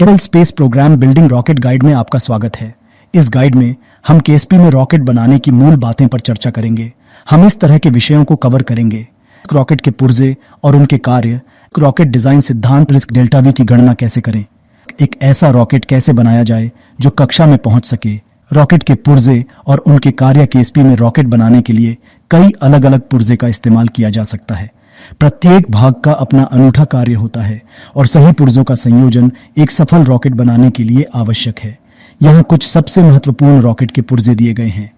Kerala space programme building rocket guide में आपका स्वागत है। इस गाइड में हम केएसपी में रॉकेट बनाने की मूल बातें पर चर्चा करेंगे। हम इस तरह के विषयों को कवर करेंगे: रॉकेट के पुर्जे और उनके कार्य, रॉकेट डिजाइन सिद्धांत, रिस्क डेल्टा वी की गणना कैसे करें, एक ऐसा रॉकेट कैसे बनाया जाए जो कक्षा में पहुंच सके, रॉकेट के पुर्जे और उनके कार्य। केएसपी में रॉकेट बनाने के लिए कई अलग अलग पुर्जे का इस्तेमाल किया जा सकता है। प्रत्येक भाग का अपना अनूठा कार्य होता है और सही पुर्जों का संयोजन एक सफल रॉकेट बनाने के लिए आवश्यक है। यहाँ कुछ सबसे महत्वपूर्ण रॉकेट के पुर्जे दिए गए हैं।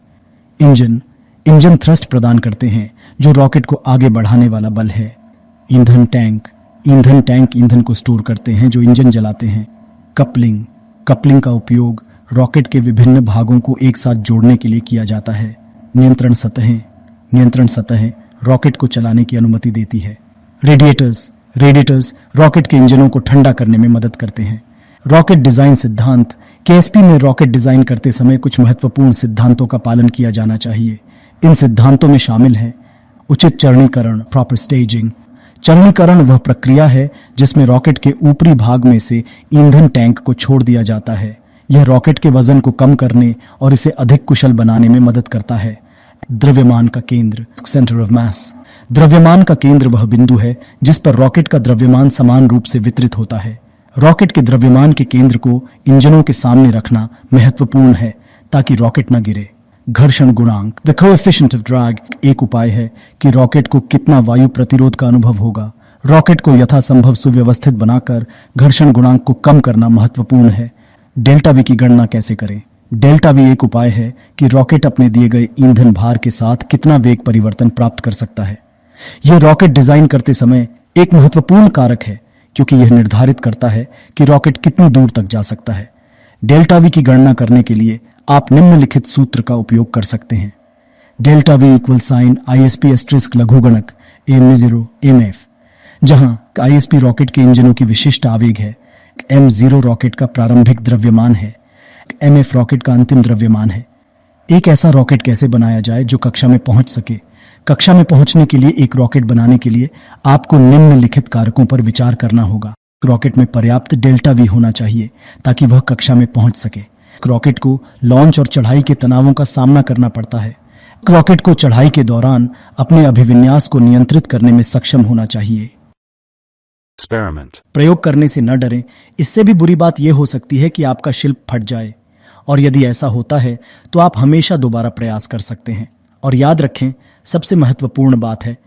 इंजन थ्रस्ट प्रदान करते हैं जो रॉकेट को आगे बढ़ाने वाला बल है। ईंधन टैंक ईंधन को स्टोर करते हैं जो इंजन जलाते हैं। कपलिंग का उपयोग रॉकेट के विभिन्न भागों को एक साथ जोड़ने के लिए किया जाता है। नियंत्रण सतहें रॉकेट को चलाने की अनुमति देती है। रेडिएटर्स रॉकेट के इंजनों को ठंडा करने में मदद करते हैं। रॉकेट डिजाइन सिद्धांत, केएसपी में रॉकेट डिजाइन करते समय कुछ महत्वपूर्ण सिद्धांतों का पालन किया जाना चाहिए। इन सिद्धांतों में शामिल है उचित चरणीकरण, प्रॉपर स्टेजिंग। चरणीकरण वह प्रक्रिया है जिसमें रॉकेट के ऊपरी भाग में से ईंधन टैंक को छोड़ दिया जाता है। यह रॉकेट के वजन को कम करने और इसे अधिक कुशल बनाने में मदद करता है। द्रव्यमान का केंद्र, सेंटर ऑफ मास। द्रव्यमान का केंद्र वह बिंदु है जिस पर रॉकेट का द्रव्यमान समान रूप से वितरित होता है। रॉकेट के द्रव्यमान के केंद्र को इंजनों के सामने रखना महत्वपूर्ण है ताकि रॉकेट न गिरे। घर्षण गुणांक, द कोएफिशिएंट ऑफ ड्रैग, एक उपाय है कि रॉकेट को कितना वायु प्रतिरोध का अनुभव होगा। रॉकेट को यथासंभव सुव्यवस्थित बनाकर घर्षण गुणांक को कम करना महत्वपूर्ण है। डेल्टा वी की गणना कैसे करें? डेल्टा वी एक उपाय है कि रॉकेट अपने दिए गए ईंधन भार के साथ कितना वेग परिवर्तन प्राप्त कर सकता है। यह रॉकेट डिजाइन करते समय एक महत्वपूर्ण कारक है क्योंकि यह निर्धारित करता है कि रॉकेट कितनी दूर तक जा सकता है। डेल्टा वी की गणना करने के लिए आप निम्नलिखित सूत्र का उपयोग कर सकते हैं। Delta v equal sign ISP * लघुगणक m0 mf, जहां ISP रॉकेट के इंजनों की विशिष्ट आवेग है, m0 रॉकेट का प्रारंभिक द्रव्यमान है, mf रॉकेट का अंतिम द्रव्यमान है। एक ऐसा रॉकेट कैसे बनाया जाए जो कक्षा में पहुंच सके? कक्षा में पहुंचने के लिए एक रॉकेट बनाने के लिए आपको निम्नलिखित कारकों पर विचार करना होगा। रॉकेट में पर्याप्त डेल्टा वी होना चाहिए ताकि वह कक्षा में पहुंच सके। रॉकेट को लॉन्च और चढ़ाई के तनावों का सामना करना पड़ता है। रॉकेट को चढ़ाई के दौरान अपने अभिविन्यास को नियंत्रित करने में सक्षम होना चाहिए। प्रयोग करने से न डरें। इससे भी बुरी बात यह हो सकती है कि आपका शिल्प फट जाए, और यदि ऐसा होता है तो आप हमेशा दोबारा प्रयास कर सकते हैं। और याद रखें, सबसे महत्वपूर्ण बात है